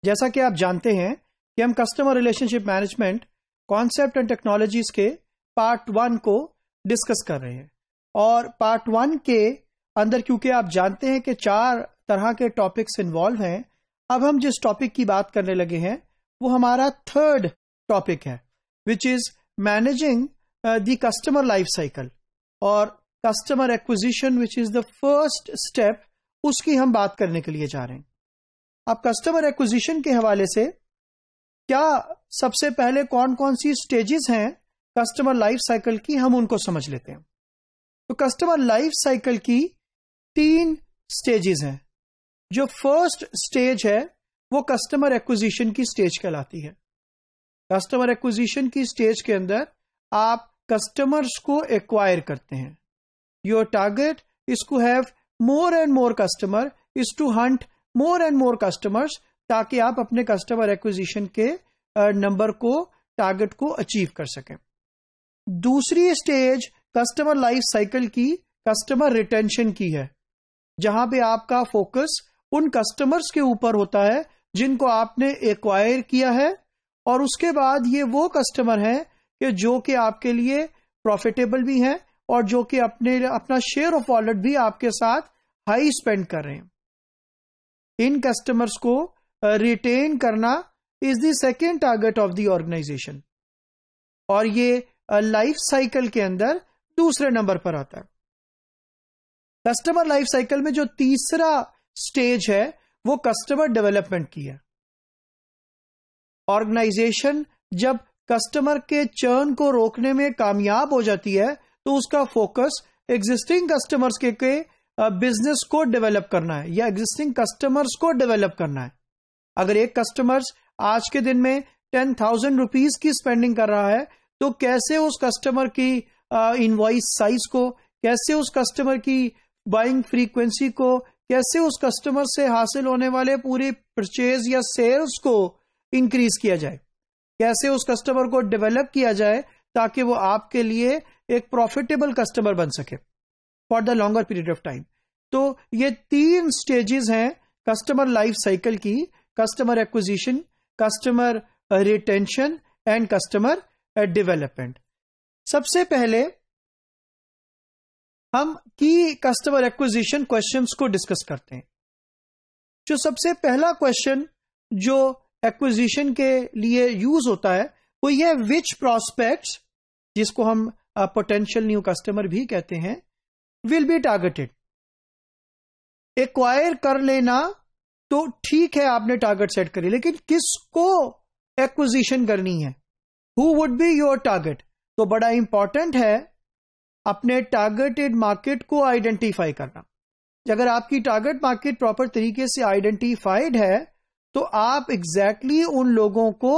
जैसा कि आप जानते हैं कि हम customer relationship management concept and technologies के पार्ट 1 को डिस्कस कर रहे हैं और पार्ट 1 के अंदर क्योंकि आप जानते हैं कि 4 तरह के टॉपिक्स इन्वॉल्व हैं, अब हम जिस टॉपिक की बात करने लगे हैं वो हमारा 3rd टॉपिक है, which is managing the customer life cycle और customer acquisition which is the first step, उसकी हम बात करने के लिए जा रहे हैं। अब कस्टमर एक्विजिशन के हवाले से क्या सबसे पहले कौन कौन सी स्टेजेस हैं कस्टमर लाइफ साइकिल की, हम उनको समझ लेते हैं। तो कस्टमर लाइफ साइकिल की 3 स्टेजेस हैं। जो फर्स्ट स्टेज है वो कस्टमर एक्विजिशन की स्टेज कहलाती है। कस्टमर एक्विजिशन की स्टेज के अंदर आप कस्टमर्स को एक्वायर करते हैं। Your target is to have more and more customer, is to hunt more and more customers, ताकि आप अपने कस्टमर एक्विजिशन के नंबर को, टारगेट को अचीव कर सकें। दूसरी स्टेज कस्टमर लाइफ साइकिल की कस्टमर रिटेंशन की है, जहां पे आपका फोकस उन कस्टमर्स के ऊपर होता है जिनको आपने एक्वायर किया है और उसके बाद ये वो कस्टमर हैं कि जो कि आपके लिए प्रॉफिटेबल भी हैं और जो कि अपना शेयर ऑफ वॉलेट भी आपके साथ हाई स्पेंड कर रहे हैं। इन कस्टमर्स को रिटेन करना is the second target of the organisation और ये लाइफ साइकिल के अंदर दूसरे नंबर पर आता है। कस्टमर लाइफ साइकिल में जो तीसरा स्टेज है वो कस्टमर डेवलपमेंट की है। ऑर्गेनाइजेशन जब कस्टमर के चर्न को रोकने में कामयाब हो जाती है तो उसका फोकस एग्जिस्टिंग कस्टमर्स के बिजनेस को डेवलप करना है या एग्जिस्टिंग कस्टमर्स को डेवलप करना है। अगर एक कस्टमर्स आज के दिन में 10,000 रुपीज की स्पेंडिंग कर रहा है तो कैसे उस कस्टमर की इनवॉइस साइज को, कैसे उस कस्टमर की बाइंग फ्रीक्वेंसी को, कैसे उस कस्टमर से हासिल होने वाले पूरी परचेज या सेल्स को इंक्रीज किया जाए, कैसे उस कस्टमर को डेवलप किया जाए ताकि वो आपके लिए एक प्रॉफिटेबल कस्टमर बन सके for the longer period of time. तो ये 3 स्टेजेस हैं कस्टमर लाइफ साइकिल की, customer acquisition, customer retention and customer development. सबसे पहले हम की कस्टमर एक्विजिशन क्वेश्चंस को डिस्कस करते हैं। जो सबसे पहला क्वेश्चन जो एक्विजिशन के लिए यूज होता है वो ये, विच प्रोस्पेक्ट्स, जिसको हम पोटेंशियल न्यू कस्टमर भी कहते हैं, विल बी टारगेटेड। एक्वायर कर लेना तो ठीक है, आपने टारगेट सेट करी, लेकिन किसको एक्विजिशन करनी है, who would be your target. तो बड़ा इंपॉर्टेंट है अपने टारगेटेड मार्केट को आइडेंटिफाई करना। अगर आपकी टारगेट मार्केट प्रॉपर तरीके से आइडेंटिफाइड है तो आप एग्जैक्टली उन लोगों को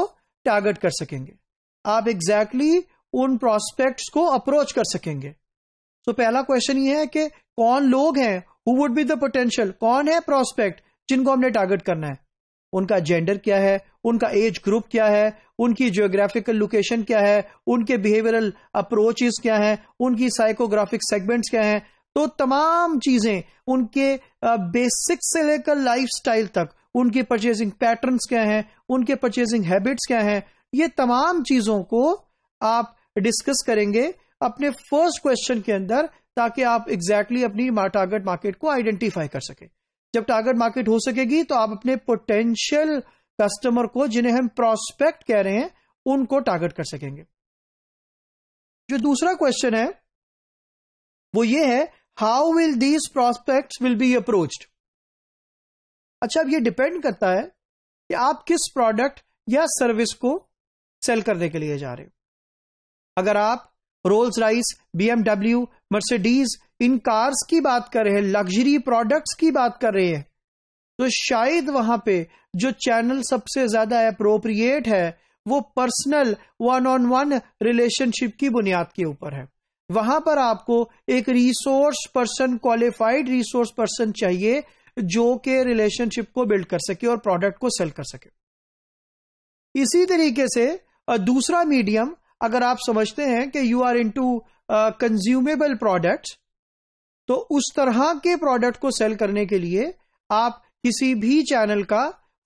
टारगेट कर सकेंगे, आप एग्जैक्टली उन प्रोस्पेक्ट्स को अप्रोच कर सकेंगे। तो पहला क्वेश्चन ये है कि कौन लोग हैं, who would be the potential, कौन है प्रोस्पेक्ट जिनको हमने टारगेट करना है, उनका जेंडर क्या है, उनका एज ग्रुप क्या है, उनकी जियोग्राफिकल लोकेशन क्या है, उनके बिहेवियरल अप्रोचेस क्या हैं, उनकी साइकोग्राफिक सेगमेंट्स क्या हैं। तो तमाम चीजें, उनके बेसिक से लेकर लाइफस्टाइल तक, उनकी परचेजिंग पैटर्न्स क्या हैं, उनके परचेजिंग हैबिट्स क्या हैं, ये तमाम चीजों को आप डिस्कस करेंगे अपने फर्स्ट क्वेश्चन के अंदर, ताकि आप एग्जैक्टली अपनी टारगेट मार्केट को आइडेंटिफाई कर सके। जब टारगेट मार्केट हो सकेगी तो आप अपने पोटेंशियल कस्टमर को, जिन्हें हम प्रोस्पेक्ट कह रहे हैं, उनको टारगेट कर सकेंगे। जो दूसरा क्वेश्चन है वो ये है, how will these prospects will be approached. अच्छा, अब ये डिपेंड करता है कि आप किस प्रोडक्ट या सर्विस को सेल करने के लिए जा रहे हो। अगर आप रोल्स रॉयस, BMW, मर्सिडीज, इन कार्स की बात कर रहे हैं, लग्जरी प्रोडक्ट्स की बात कर रहे हैं, तो शायद वहां पे जो चैनल सबसे ज्यादा अप्रोप्रिएट है वो पर्सनल 1-on-1 रिलेशनशिप की बुनियाद के ऊपर है। वहां पर आपको एक resource person, qualified resource person चाहिए जो कि रिलेशनशिप को बिल्ड कर सके और प्रोडक्ट को सेल कर सके। इसी तरीके से दूसरा मीडियम, अगर आप समझते हैं कि you are into consumable products, तो उस तरह के प्रोडक्ट को सेल करने के लिए आप किसी भी चैनल का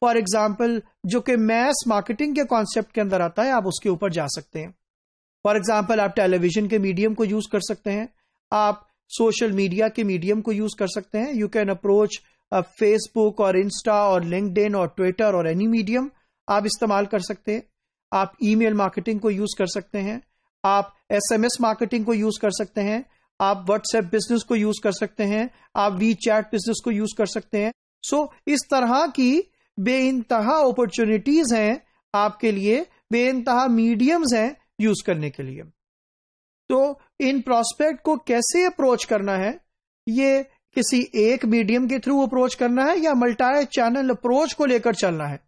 फॉर एग्जाम्पल जो कि मैस मार्केटिंग के कॉन्सेप्ट के अंदर आता है, आप उसके ऊपर जा सकते हैं। फॉर एग्जाम्पल आप टेलीविजन के मीडियम को यूज कर सकते हैं, आप सोशल मीडिया के मीडियम को यूज कर सकते हैं। यू कैन अप्रोच फेसबुक और इंस्टा और लिंक्डइन और ट्विटर और एनी मीडियम आप इस्तेमाल कर सकते हैं। आप ईमेल मार्केटिंग को यूज कर सकते हैं, आप एसएमएस मार्केटिंग को यूज कर सकते हैं, आप व्हाट्सएप बिजनेस को यूज कर सकते हैं, आप वी चैट बिजनेस को यूज कर सकते हैं। सो इस तरह की बेइंतहा अपॉर्चुनिटीज हैं आपके लिए, बेइंतहा मीडियम्स हैं यूज करने के लिए। तो इन प्रोस्पेक्ट को कैसे अप्रोच करना है, ये किसी एक मीडियम के थ्रू अप्रोच करना है या मल्टी चैनल अप्रोच को लेकर चलना है,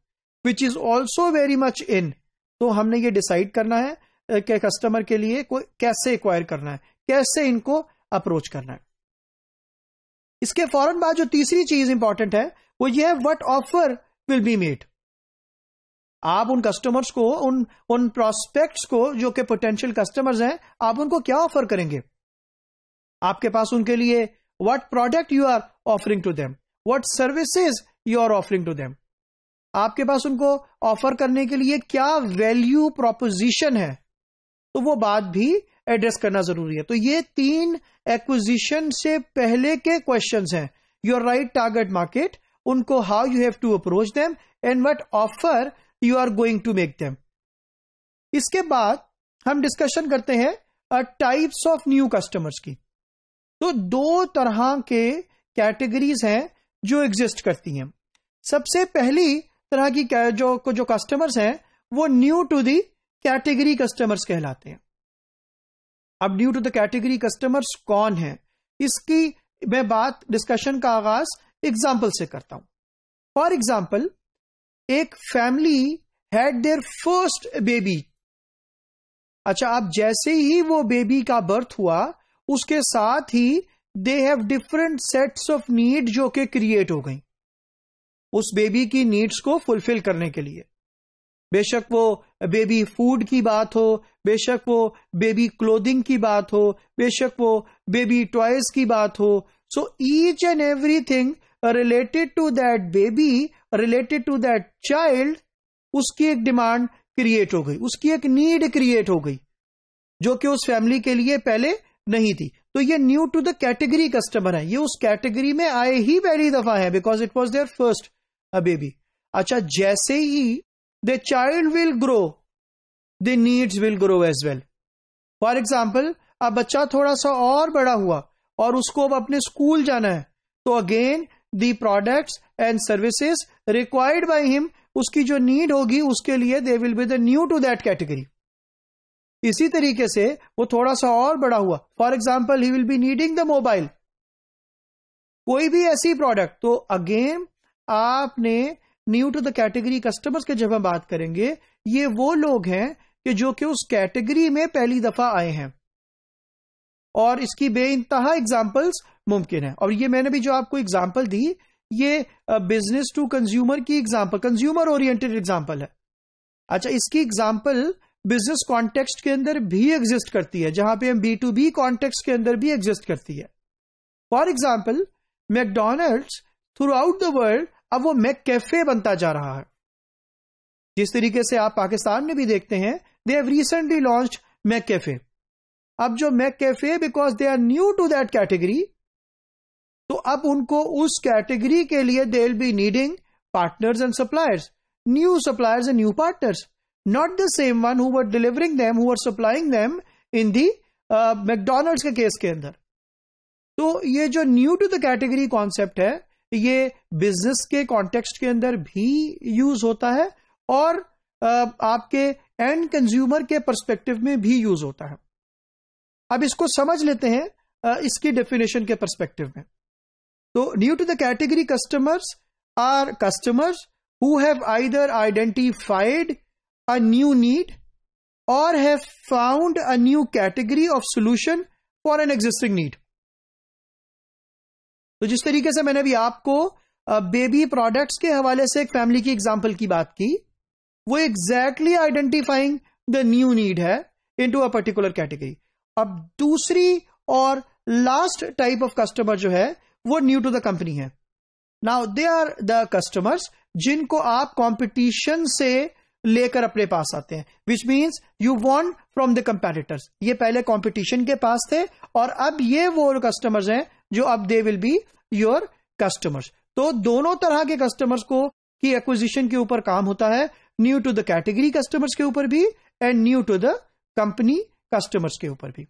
which is also very much in. तो हमने ये डिसाइड करना है कि कस्टमर के लिए कोई कैसे एक्वायर करना है, कैसे इनको अप्रोच करना है। इसके फौरन बाद जो तीसरी चीज इंपॉर्टेंट है वो ये है, what offer will be made. आप उन कस्टमर्स को, उन प्रोस्पेक्ट्स को जो कि पोटेंशियल कस्टमर्स हैं, आप उनको क्या ऑफर करेंगे। आपके पास उनके लिए what product you are offering to them, what services you are offering to them. आपके पास उनको ऑफर करने के लिए क्या वैल्यू प्रोपोजिशन है, तो वो बात भी एड्रेस करना जरूरी है। तो ये 3 एक्विजिशन से पहले के क्वेश्चंस हैं। योर राइट टारगेट मार्केट, उनको how you have to approach them and what offer you are going to make them. इसके बाद हम डिस्कशन करते हैं टाइप्स ऑफ न्यू कस्टमर्स की। तो 2 तरह के कैटेगरीज हैं जो एग्जिस्ट करती हैं। सबसे पहली तरह की जो कस्टमर्स हैं वो new to the category customers कहलाते हैं। अब new to the category customers कौन है, इसकी मैं बात, डिस्कशन का आगाज एग्जाम्पल से करता हूं। फॉर एग्जाम्पल, एक family had there first baby. अच्छा, अब जैसे ही वो बेबी का बर्थ हुआ उसके साथ ही they have different sets of need जो कि क्रिएट हो गई उस बेबी की नीड्स को फुलफिल करने के लिए। बेशक वो बेबी फूड की बात हो, बेशक वो बेबी क्लोथिंग की बात हो, बेशक वो बेबी टॉयज की बात हो। So each and everything related to that baby, related to that child, उसकी एक डिमांड क्रिएट हो गई, उसकी एक नीड क्रिएट हो गई जो कि उस फैमिली के लिए पहले नहीं थी। तो ये new to the category customer है, ये उस कैटेगरी में आए ही पहली दफा है, because it was their first baby. अच्छा, जैसे ही the child will grow, the needs will grow as well. For example, अब बच्चा थोड़ा सा और बड़ा हुआ और उसको अब अपने स्कूल जाना है, तो again the products and services required by him, उसकी जो नीड होगी उसके लिए they will be the new to that category. इसी तरीके से वो थोड़ा सा और बड़ा हुआ, for example he will be needing the mobile, कोई भी ऐसी प्रोडक्ट। तो अगेन आपने new to the category customers के जब हम बात करेंगे, ये वो लोग हैं कि जो कि उस कैटेगरी में पहली दफा आए हैं, और इसकी बेइंतहा एग्जांपल्स मुमकिन है। और ये मैंने भी जो आपको एग्जांपल दी, ये बिजनेस टू कंज्यूमर की एग्जांपल, कंज्यूमर ओरिएंटेड एग्जांपल है। अच्छा, इसकी एग्जांपल बिजनेस कॉन्टेक्स्ट के अंदर भी एग्जिस्ट करती है, जहां पे हम B2B कॉन्टेक्स्ट के अंदर भी एग्जिस्ट करती है। For example, McDonald's through out the world अब वो मैक कैफे बनता जा रहा है। जिस तरीके से आप पाकिस्तान में भी देखते हैं, they have recently launched McCafe. अब जो McCafe, because they are new to that category, तो अब उनको उस कैटेगरी के लिए they will be needing partners and suppliers, new suppliers and new partners, not the same one who were delivering them, who were supplying them in the McDonald's के case के अंदर। तो ये जो new to the category concept है, ये business के context के अंदर भी यूज होता है और आपके एंड कंज्यूमर के पर्सपेक्टिव में भी यूज होता है। अब इसको समझ लेते हैं इसकी डेफिनेशन के पर्सपेक्टिव में। तो new to the category customers are customers who have either identified a new need और have found a new category of solution for an existing need. तो जिस तरीके से मैंने अभी आपको बेबी प्रोडक्ट्स के हवाले से एक फैमिली की एग्जांपल की बात की, वो exactly identifying the new need है इनटू अ पर्टिकुलर कैटेगरी। अब दूसरी और लास्ट टाइप ऑफ कस्टमर जो है वो न्यू टू द कंपनी है। Now they are the customers जिनको आप कंपटीशन से लेकर अपने पास आते हैं, which means you want from the competitors. ये पहले कंपटीशन के पास थे और अब ये वो कस्टमर्स हैं जो अब दे विल बी योर कस्टमर्स। तो दोनों तरह के कस्टमर्स को की एक्विजिशन के ऊपर काम होता है, new to the category customers के ऊपर भी and new to the company customers के ऊपर भी।